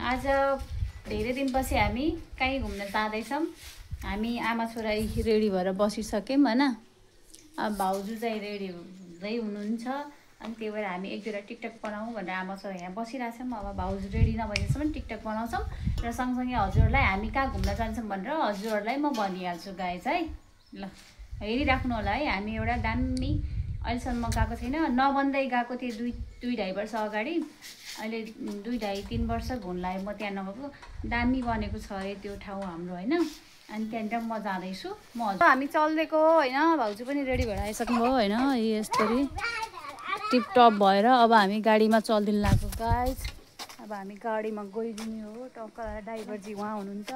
आज धेरै दिनपछि हामी कहीँ घुम्न जाँदैछौँ। हामी आमा छोरा रेडी भएर बसिसक्यौँ होइन। अब भाउजू चाहिँ रेडी हुँदै हुनुहुन्छ अनि त्यही भएर हामी एक दुईवटा टिकटक बनाऊँ भनेर आमा छोरा यहाँ बसिरहेछौँ। अब भाउजू रेडी नभएसम्म टिकटक बनाउँछौँ र सँगसँगै हजुरहरूलाई हामी कहाँ घुम्न जान्छौँ भनेर हजुरहरूलाई म भनिहाल्छु गाइज है। ल हेरिराख्नु होला है। हामी एउटा दामी अहिलेसम्म गएको छैन, नबन्दै गएको थिएँ दुई ढाई वर्ष अगाडि। अहिले 2-2.5-3 वर्ष घुम्न लाग्यो म त्यहाँ नगएको। दामी बनेको छ अरे त्यो ठाउँ हाम्रो होइन। अनि त्यहाँनिर म जाँदैछु। हामी चल्दिएको होइन, भाउजू पनि रेडी भएर आइसक्नुभयो होइन। यस्तरी टिपटप भएर अब हामी गाडीमा चल्दिन लाग्यो गाइज। अब हामी गाडीमा गइदिने हो। टक्क ड्राइभरजी उहाँ हुनुहुन्छ।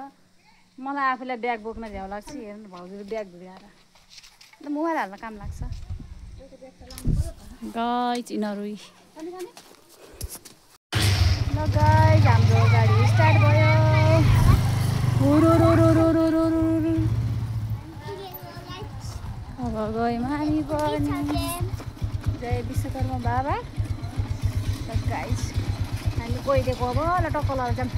मलाई आफूलाई ब्याग बोक्न झ्याउ लाग्छ। हेर्नु भाउजूले ब्याग भिगाएर मोबाइल हाल्न काम लाग्छ गाइज यिनीहरू। ल गाइज हाम्रो गाडी स्टार्ट भयो। अब गयौँ हामी पनि। जय विश्वकर्मा बाबा। ल गाइज हामी गइदिएको अब ल टक्क लगाएर जाऊँ।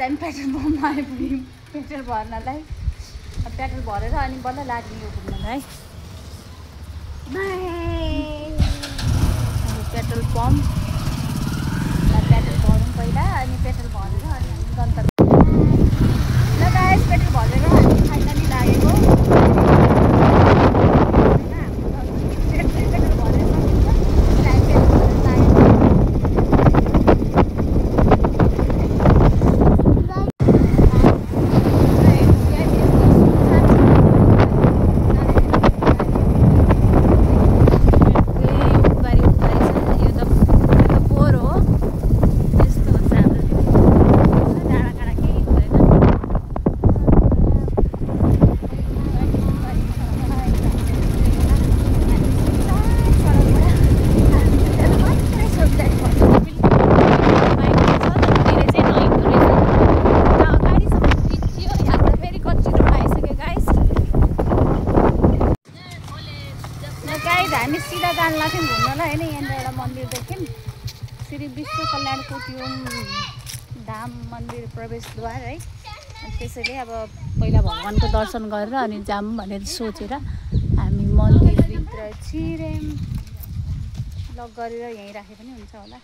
हामी पेट्रोल पम्पमा आइपुग्यौँ पेट्रोल भर्नलाई। अब पेट्रोल भरेर अनि बल्ल लाग्ने हो घुम्नलाई। पेट्रोल पम्प पेट्रोल भरौँ पहिला अनि पेट्रोल भरेर अनि गन्तव्य। ल गाइस पेट्रोल भरेर हामी फाइनली लागेको। हामी सिधा जान लाग्थ्यौँ घुम्नलाई होइन। यहाँनिर एउटा मन्दिर देख्यौँ, श्री विश्व कल्याण कुटियम धाम मन्दिर प्रवेशद्वार है। त्यसैले अब पहिला भगवान्को दर्शन गरेर अनि जाऊँ भनेर सोचेर हामी मन्दिरभित्र छिर्यौँ। लक गरेर यहीँ राखे पनि हुन्छ होला।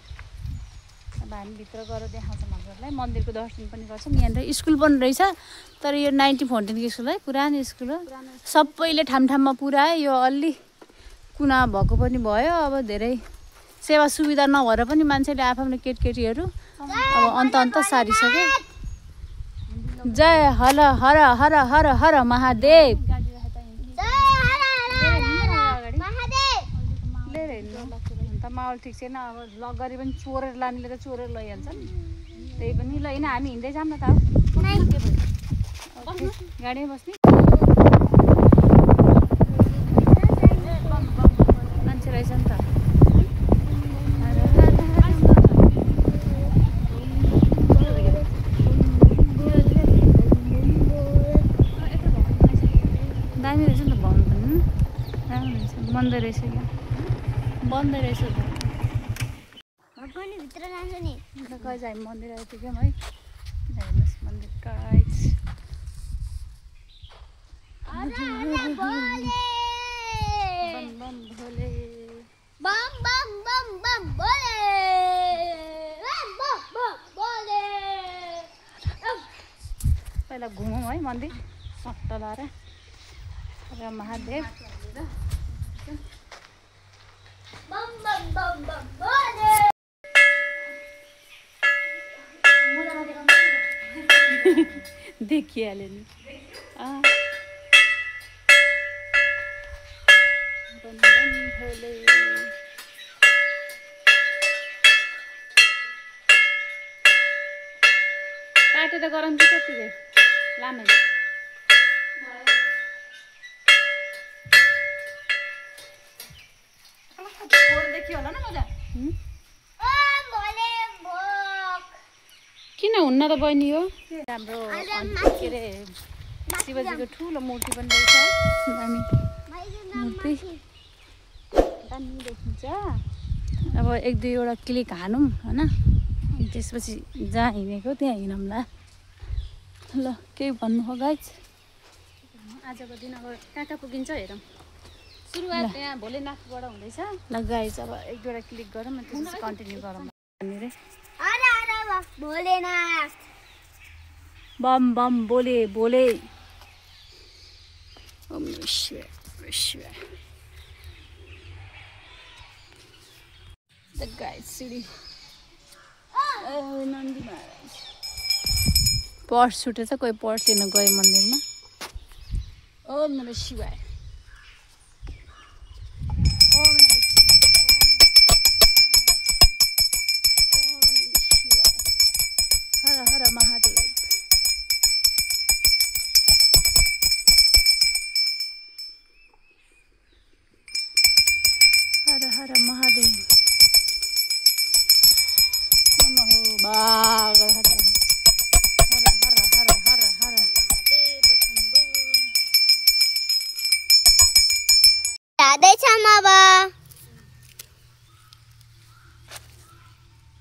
अब हामी भित्र गएर देखाउँछौँ हजुरलाई। मन्दिरको दर्शन पनि गर्छौँ। यहाँनिर स्कुल पनि रहेछ, तर यो 1914 स्कुल है, पुरानो स्कुल हो। सबैले ठाउँमा पुऱ्यायो। यो अलि कुना भएको पनि भयो। अब धेरै सेवा सुविधा नभएर पनि मान्छेले आफ्नो केटकेटीहरू अब अन्त सारिसके। जय हर हर हर हर हर महादेव। माहौल ठिक छैन। अब लक गरे पनि चोरेर लानेले त चोरेर लैहाल्छन्। त्यही पनि ल होइन हामी हिँड्दै जाऊँ न त। गाडीमै बस्ने मान्छे रहेछ नि त। दामी रहेछ नि त भवन पनि राम्रो रहेछ। बन्दै रहेछ क्या, बन्दै रहेछ। भित्र जान्छ नि गाइज। हामी मन्दिर आइपुग्यौँ है। हेर्नुहोस् मन्दिर गाइज। पहिला घुमौँ है मन्दिर सट्ट लाएर र महादेव देखिहाल्यो नि काटेर गरम कि कति रे लामै देखियो होला न मजा किन हुन्न त बहिनी हो राम्रो के अरे शिवजीको ठुलो मूर्ति पनि रहेछ दामी मूर्ति दामी देखिन्छ अब एक दुईवटा क्लिक हानौँ होइन त्यसपछि जहाँ हिँडेको त्यहाँ हिँडौँला ल केही भन्नु हो गाइज आजको दिन अब कहाँ कहाँ पुगिन्छ हेरौँ सुरुवात यहाँ भोलेनाथबाट हुँदैछ ल गाइज अब एक दुईवटा क्लिक गरौँ अनि त्यसपछि कन्टिन्यू गरौँ भनेर भोलेनाथ बम बम बोले बोले ओम शिव शिव द गाइज सिडी नन्दी महाराज पर्स छुटेछ कोही पर्स लिन गयो मन्दिरमा ओम नमः शिवाय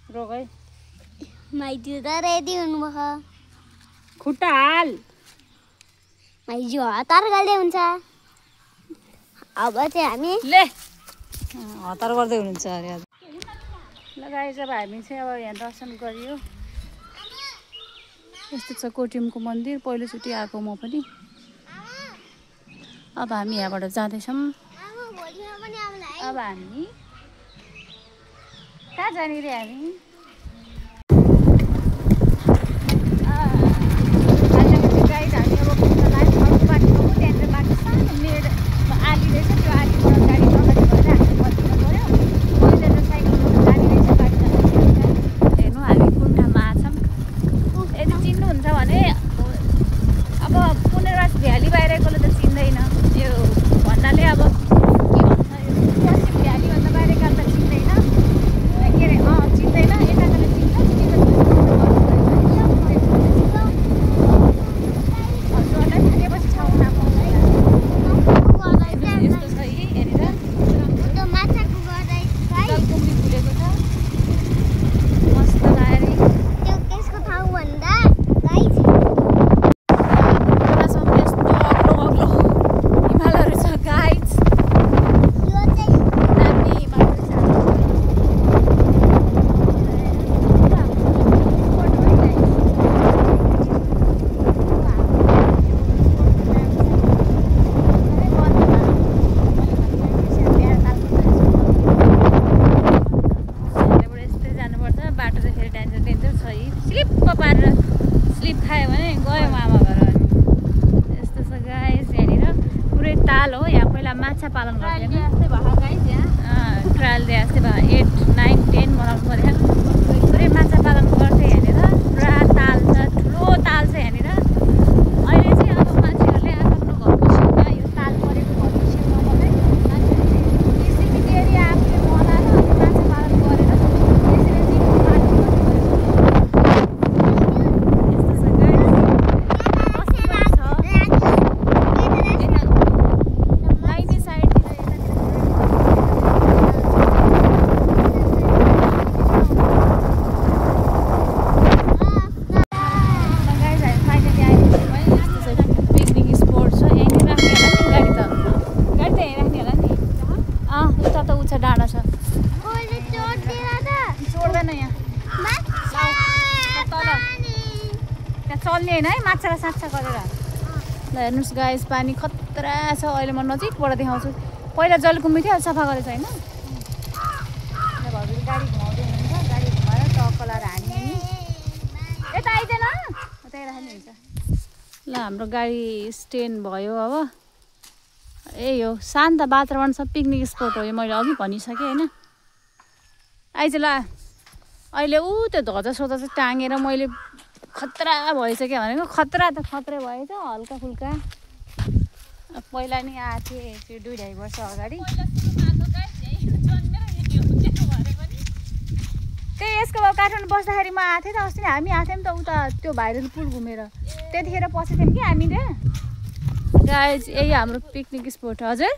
रोगै माइजू त रेडी हुनुभयो खुट्टा हाल माइजू हतार गर्दै हुन्छ अब चाहिँ हामी ले हतार गर्दै हुनुहुन्छ अरे आज लगाए जब हामी चाहिँ अब यहाँ दर्शन गरियो यस्तो छ कोटिमको मन्दिर पहिलोचोटि आएको म पनि अब हामी यहाँबाट जाँदैछौँ अब हामी कहाँ जाने रे हामी गाइड हामी अब घुम्न लाग्यो अर्को बाटो त्यहाँनिर बाटो सानो मेड आली रहेछ त्यो आलीबाट गाडी अगाडि भएर हामी बस्नु पऱ्यो अहिले त साइकलबाट गाडी रहेछ बाटो हेर्नु हामी कुन ठाउँमा आछौँ यदि चिन्नुहुन्छ भने अब पुनर्वास भ्याली बाहिरकोले त चिन्दैन यो भन्नाले अब के भन्छ यो पश्चिम भ्यालीभन्दा बाहिरकाल त चिन्दैन के अरे चिन्दैन यताकोले चिन्छ हजुरहरूलाई थाकेपछि ठाउँ नपाउँछ यस्तो छ यहाँनिर जलकुम्री फुलेको छ मस्त लाएर हिमालहरू छ गाइज दामी हिमालहरू छ यस्तै जानुपर्छ बाटो चाहिँ फेरि डेन्जर डेन्जर छ यी स्लिप पारेर स्लिप खायो भने गयो मामा घर अनि यस्तो छ गाइस यहाँनिर पुरै ताल हो यहाँ पहिला माछा पालन गर्थ्यो ट्रायल डे जस्तै भयो 8, 9, 10 मनाउनु पऱ्यो पुरै माछा पालन गर्थ्यो यहाँनिर पुरा ताल छ ठुलो ताल छ यहाँनिर अहिले चाहिँ अब मान्छेहरूले आफ्नो घरको छेउमा यो ताल परेको घरको छेउमा मात्रै मान्छेहरूले रेसिपी एरिया आफूले बनाएर अनि माछा पालन गरेर त्यसरी जीवन पालन यस्तो छ गाइस कस्तो छ लाइने साइडतिर यतातिर बस्ने होइन है माछालाई साच्छा गरेर। ल हेर्नुहोस् गाइस पानी खतरा छ अहिले म नजिकबाट देखाउँछु। पहिला जलकुम्भी थियो सफा गरेछ होइन। भाउजूले गाडी घुमाउँदै हुनुहुन्छ गाडी घुमाएर टक्क लाएर हान्ने नि यता आइदेन त्यही राख्ने हुन्छ। ल हाम्रो गाडी स्ट्यान्ड भयो अब यही हो शान्त वातावरण छ पिकनिक स्पट हो यो मैले अघि भनिसकेँ होइन। आइज ल अहिले ऊ त्यो ध्वजा सोधा चाहिँ टाँगेर मैले खतरा भएछ क्या भनेको खतरा त खतरै भएछ हल्का फुल्का पहिला नि आएको थिएँ त्यो 2-2.5 वर्ष अगाडि त्यही यसको अब काठमाडौँ बस्दाखेरि म आएको थिएँ त अस्ति नै हामी आएको थियौँ त उता त्यो भाइरल पुल घुमेर त्यतिखेर पसेको थियौँ कि हामी त्यहाँ गाइज यही हाम्रो पिकनिक स्पट हजुर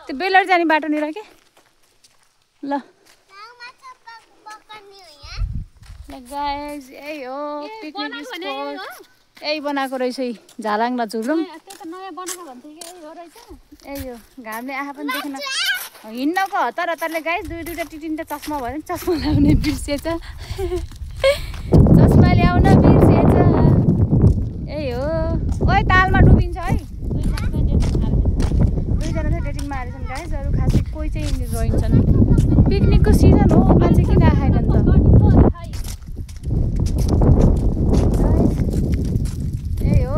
त्यो बेलर जाने बाटोनिर के ल गाइज यही हो पिकनिक स्पट यही बनाएको रहेछ झालाङ र झुलुङ यही हो घामले आँखा पनि देख्न हिँड्नको हतार हतारले गाइज 2-2टा 3-3टा चस्मा भयो नि चस्मा ल्याउने बिर्सेछ चस्मा ल्याउन बिर्सेछ यही हो ओइ तालमा डुबिन्छ है दुईजना चाहिँ डेटिङमा हालेछन् गाइज अरू खासै कोही चाहिँ रहन्छन् पिकनिकको सिजन हो मान्छे किन आएनन् त यही हो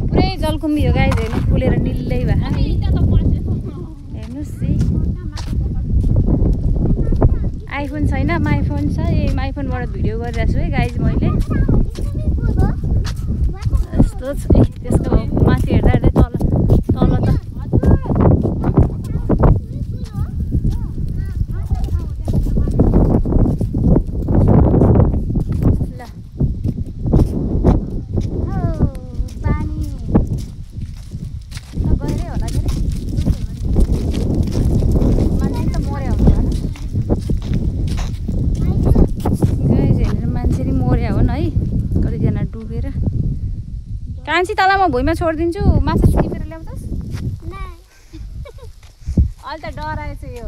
पुरै जलकुम्भी हो गाइज हेर्नु फुलेर निल्लै भए हेर्नुहोस् आइफोन छैन माइफोन छ यही माइफोनबाट भिडियो गरिरहेको छु है गाइज मैले यस्तो त्यसको माथि हेर्दा हेर्दै तल त कान्छी तल म भुइँमा छोडिदिन्छु माछा टिपेर ल्याउँछस् अहिले त डराएछ यो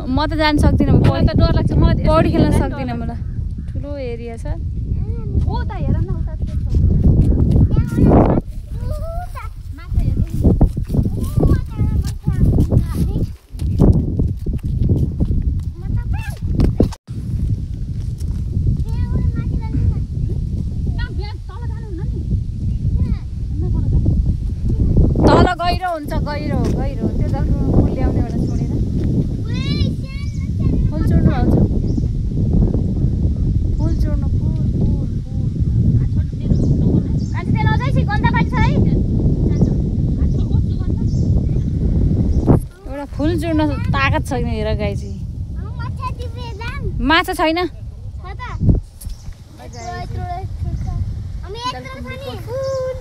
म त जान सक्दिनँ मलाई त डर लाग्छ मलाई पौडी खेल्न सक्दिनँ मलाई ठुलो एरिया छ ओ त हेर न उता गहिरो हुन्छ गहिरो गहिरो त्यो जलकुम्भी फुल ल्याउनेबाट छोडेर फुल चोड्नु आउँछ फुल चोड्नु फुल फुल फुल कान्छी त्यहाँ नजाइछि गन्दा पानी छ है एउटा फुल चोड्न ताकत छैन हेर गाइजी माछा छैन फुल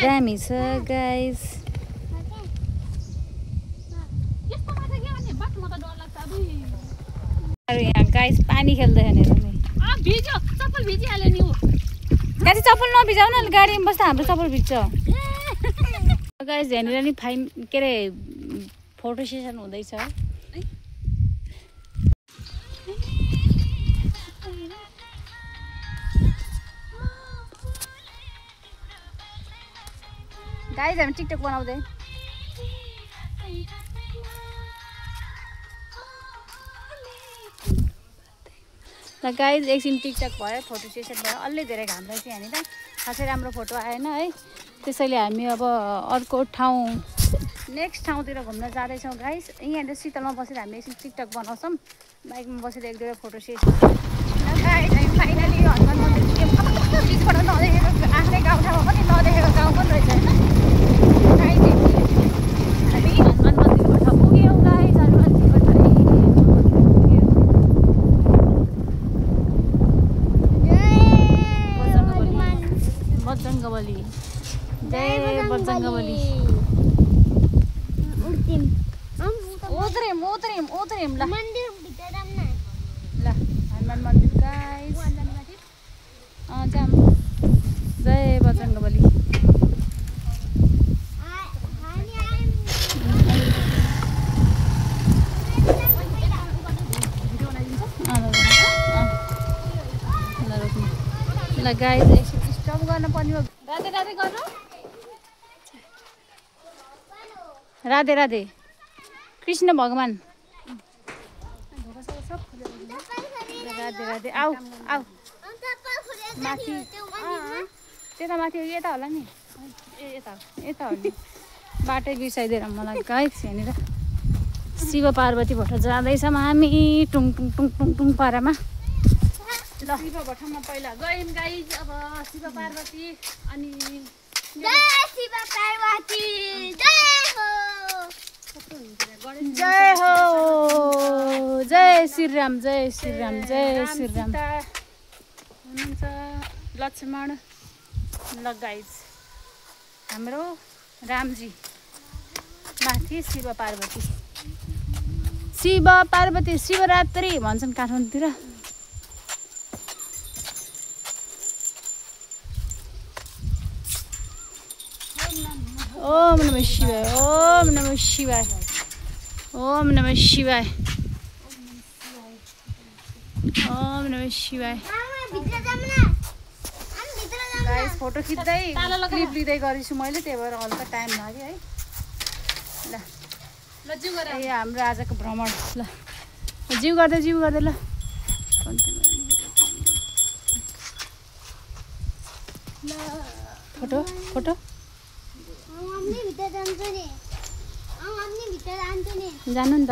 दामी छ गाइस यहाँ गाइस पानी खेल्दै हेर नि गाडी चप्पल नभिजाउ न गाडीमा बस्दा हाम्रो चप्पल भिज्छ गाइस यहाँनिर नि के अरे फोटो सेसन हुँदैछ गाइस हामी टिकटक बनाउँदै ल गाइस एकछिन टिकटक भयो फोटो सेसन भयो अलि धेरै घाम रहेछ यहाँनिर खासै राम्रो फोटो आएन है त्यसैले हामी अब अर्को ठाउँ नेक्स्ट ठाउँतिर घुम्न जाँदैछौँ गाइस यहाँनिर शीतलमा बसेर हामी एकछिन टिकटक बनाउँछौँ बाइकमा बसेर 1-2 फोटो सेसन गाइस हामी फाइनली हनुमान मन्दिर बिचबाट नदेखेको आफ्नै गाउँठाउँमा पनि नदेखेको गाउँ पनि रहेछ होइन हामी हनुमान मन्दिरबाट पुग्यौँ गाइस हनुमान बजरङ्गबली जय बजरङ्गबली उतरिम ल हनुमान मन्दिर गाइस जाम जय बजरङ्गबली गाइस एकछिन स्टप गर्न पर्ने हो। राधे राधे गर्नु। राधे राधे कृष्ण भगवान। राधे राधे आऊ आऊ माथि त्यता माथि यता होला नि यता यता हो नि बाटै बिर्साइदिएर मलाई गाइस यहाँनिर शिव पार्वती भट्ट जाँदैछौँ हामी टुङ टुङ टुङ टुङ टुङ पारामा। ल शिव भट्टमा पहिला गयौँ गाइस। अब शिव पार्वती अनि जय शिव पार्वती जय हो जय श्रीराम जय श्रीराम जय श्रीराम हुनुहुन्छ लक्ष्मण। ल गाइस हाम्रो रामजी माथि शिव पार्वती शिवरात्रि भन्छन् काठमाडौँतिर। ओम नमः शिवाय ओम नमः शिवाय ओम नमः शिवाय ओम नमः शिवाय। गाइस फोटो खिच्दै क्लिप लिँदै गरेछु मैले त्यही भएर हल्का टाइम लाग्यो है। ल ए हाम्रो आजको भ्रमण। ल जिउ गर्दै ल फोटो फोटो जानु नि त।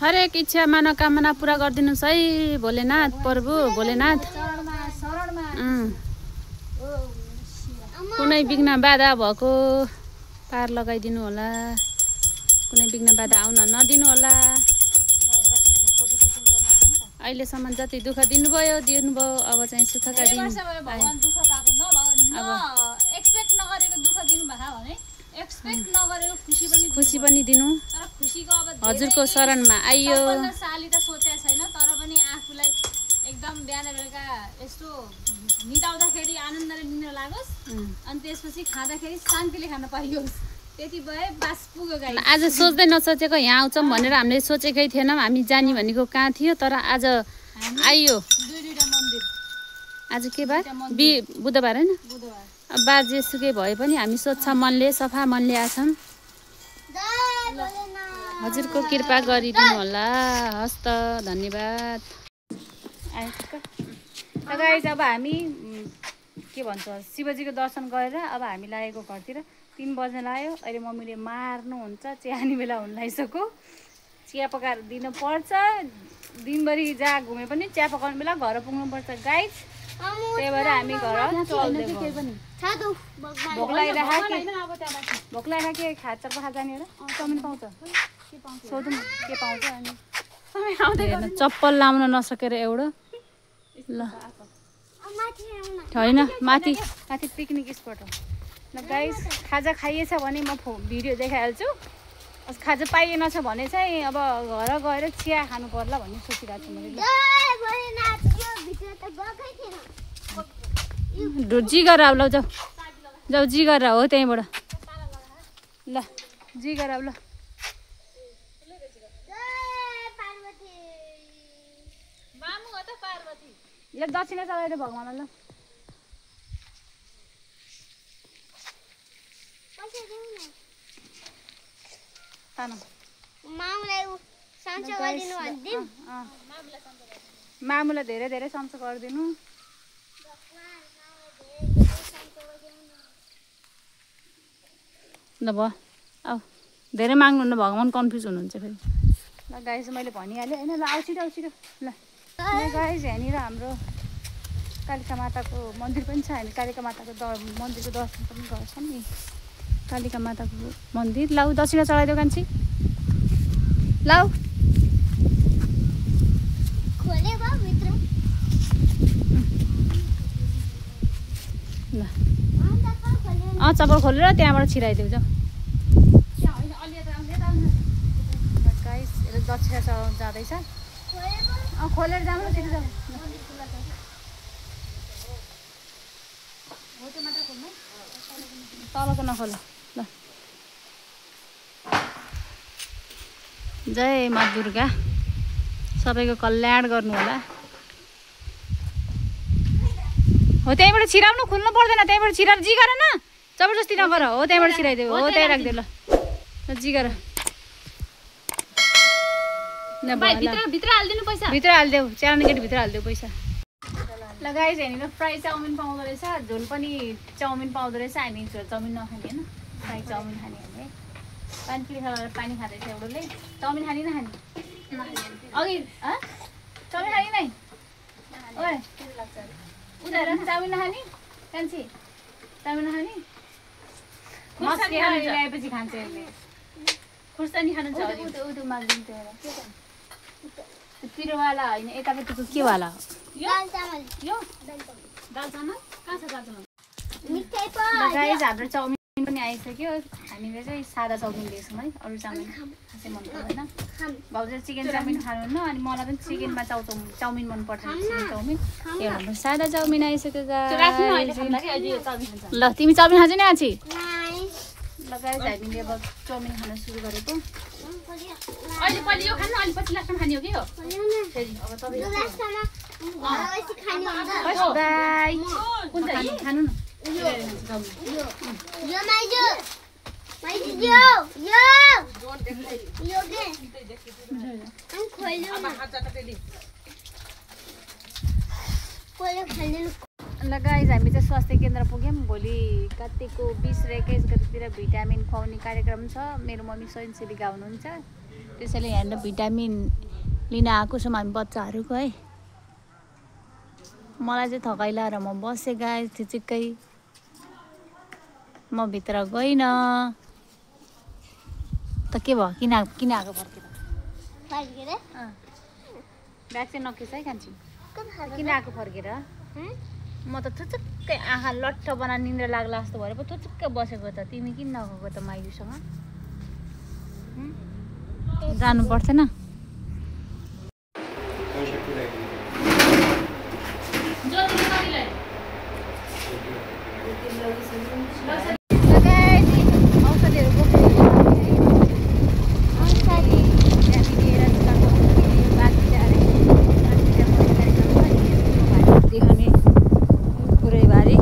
हरेक इच्छा मनोकामना पुरा गरिदिनुहोस् है भोलेनाथ प्रभु भोलेनाथ। कुनै विघ्न बाधा भएको पार लगाइदिनु होला। कुनै विघ्न बाधा आउन नदिनु होला। अहिलेसम्म जति दुःख दिनुभयो अब चाहिँ सुखका दिन। खुसी पनि दिनु हजुरको शरणमा आइयो। साली त सोचेको छैन तर पनि आफूलाई एकदम बिहान बेलुका यस्तो निदाउँदाखेरि आनन्दले लिन लागोस् अनि त्यसपछि खाँदाखेरि शान्तिले खान पाइयोस् त्यति भए बास पुग्यो गाई। आज सोच्दै नसोचेको यहाँ आउँछौँ भनेर हामीले सोचेकै थिएनौँ। हामी जाने भनेको कहाँ थियो तर आज आइयो। दुईवटा मन्दिर आज के बार बुधबार होइन बार जेसुकै भए पनि हामी स्वच्छ मनले सफा मनले आछौँ। हजुरको कृपा गरिदिनु होला। हस् त धन्यवाद। गाइस अब हामी के भन्छ शिवजीको दर्शन गरेर अब हामी लागेको घरतिर 3 बज्न लाग्यो। अहिले मम्मीले मार्नुहुन्छ चियानी बेला हुन लागिसक्यो। चिया पकाएर दिनुपर्छ। दिनभरि जहाँ घुमे पनि चिया पकाउने बेला घर पुग्नुपर्छ गाइस। त्यही भएर हामी घर चल्दै भोक लागिरहेको के खाजा पखा जाने र चाउमिन पाउँछ सोधौँ के पाउँछ। अनि चप्पल लाउन नसकेर एउटा ल होइन माथि माथि पिकनिक स्पट हो। ल गाइस खाजा खाइएछ भने म भिडियो देखाइहाल्छु। खाजा पाइएन छ भने चाहिँ अब घर गएर चिया खानु पर्ला भन्ने सोचिरहेको छु मैले। जी गरेर आऊ ल जाऊ जाऊ जी गरेर हो त्यहीँबाट ल जी गरेर आऊ ल। ल दक्षिणा चलाइदियो भगवान्लाई ल। मामुलाई धेरै धेरै सन्चो गरिदिनु। ल भयो आऊ धेरै माग्नुहुन्न भगवान् कन्फ्युज हुनुहुन्छ फेरि। ल गाइस मैले भनिहालेँ होइन। ल आऊ छिटो ल गाइस यहाँनिर हाम्रो कालिका माताको मन्दिर पनि छ। हामी कालिका माताको मन्दिरको दर्शन पनि गर्छौँ नि। कालिका माताको मन्दिर लाउ दक्षिणा चढाइदेऊ कान्छी लाउ। ल चप्पल खोलेर त्यहाँबाट छिराइदेऊ जाऊ। गाइस दक्षिणा चढाउनु जाँदैछ। खोलेर जाऊ न छिटो जाऊ। तलको नखोल ल। जय मा दुर्गा, सबैको कल्याण गर्नु होला। हो त्यहीँबाट छिराउनु, खुल्नु पर्दैन, त्यहीँबाट छिराएर जी गर न, जबरजस्ती नगर। हो त्यहीँबाट छिराइदेऊ, हो त्यहीँ राखिदेऊ ल जी गर। भित्र हालिदिनु पैसा, भित्र हालिदेऊ, च्याउने केटी भित्र हालिदेऊ पैसा। ल गाइस यहाँनिर फ्राई चाउमिन पाउँदो रहेछ, झोल पनि चाउमिन पाउँदो रहेछ। हामी झोल चाउमिन नखाने होइन, फ्राई चाउमिन खाने हामी है। पानी पिली खाएर पानी खाँदैछ एउटाले। चाउमिन खाने नखाने अघि चाउमिन खाने नै ओए उनीहरू चाउमिन नखाने कान्छी, चाउमिन नखाने मस्के ल्याएपछि खान्छ यसले। खुर्सानी खानु छ उदो माग्दिन्छ पिरोवाला होइन, यतापट्टिको के वाला हो यो दाल चामल? कहाँ छ दाल चामल? गाइस हाम्रो चाउमिन पनि आइसक्यो। हामीले चाहिँ सादा चाउमिन लिएछौँ है, अरू चाउमिन खासै मन पर्दैन। भाउजू चिकन चाउमिन खानुहुन्न, अनि मलाई पनि चिकनमा चाउमिन मनपर्छ, चिकन चाउमिन। त्यो हाम्रो सादा चाउमिन आइसक्यो। ल तिमी चाउमिन खान्छौ नि आछि? ल गाइस हामीले अब चाउमिन खान सुरु गरेको। अहिले पहिले यो खानु, अलि पछि लास्टमा खाने हो कि हो? फेरि अब तपाईँ बाई कुन चाहिँ खानु न? ल गाइस हामी चाहिँ स्वास्थ्य केन्द्र पुग्यौँ। भोलि कार्तिकको 20 र 21 गतितिर भिटामिन खुवाउने कार्यक्रम छ। मेरो मम्मी स्वयंसेविका हुनुहुन्छ, त्यसैले यहाँनिर भिटामिन लिन आएको छौँ हामी बच्चाहरूको है। मलाई चाहिँ थकाइ लाएर म बसेँ गाइस ठिचिक्कै, म भित्र गइनँ। त के भयो? किन आएको फर्केर? ब्याग चाहिँ नकिस है कान्छी। किन आएको फर्केर? म त थुचुक्कै आँखा लट्ठ बनाएर निन्द्रा लाग्ला जस्तो भएर पो थुचुक्कै बसेको त। तिमी किन नगएको त माइजूसँग? जानु पर्थेन? औषधिहरू देखाउने पुरै बारी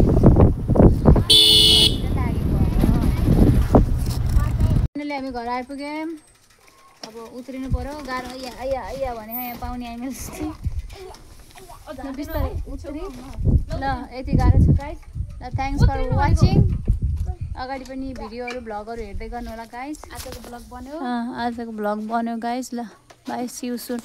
हामी घर आइपुग्यौँ। अब उत्रिनु पर्यो, गाह्रो या भने यहाँ पाउने आइमेल बिस्तारै उत्रि। ल यति गाह्रो छ गाइस। ल थ्याङ्क्स फर वाचिङ। अगाडि पनि भिडियोहरू भ्लगहरू हेर्दै गर्नु होला गाइस। आजको भ्लग बन्यो गाइस। ल बाई, सी यू सुन।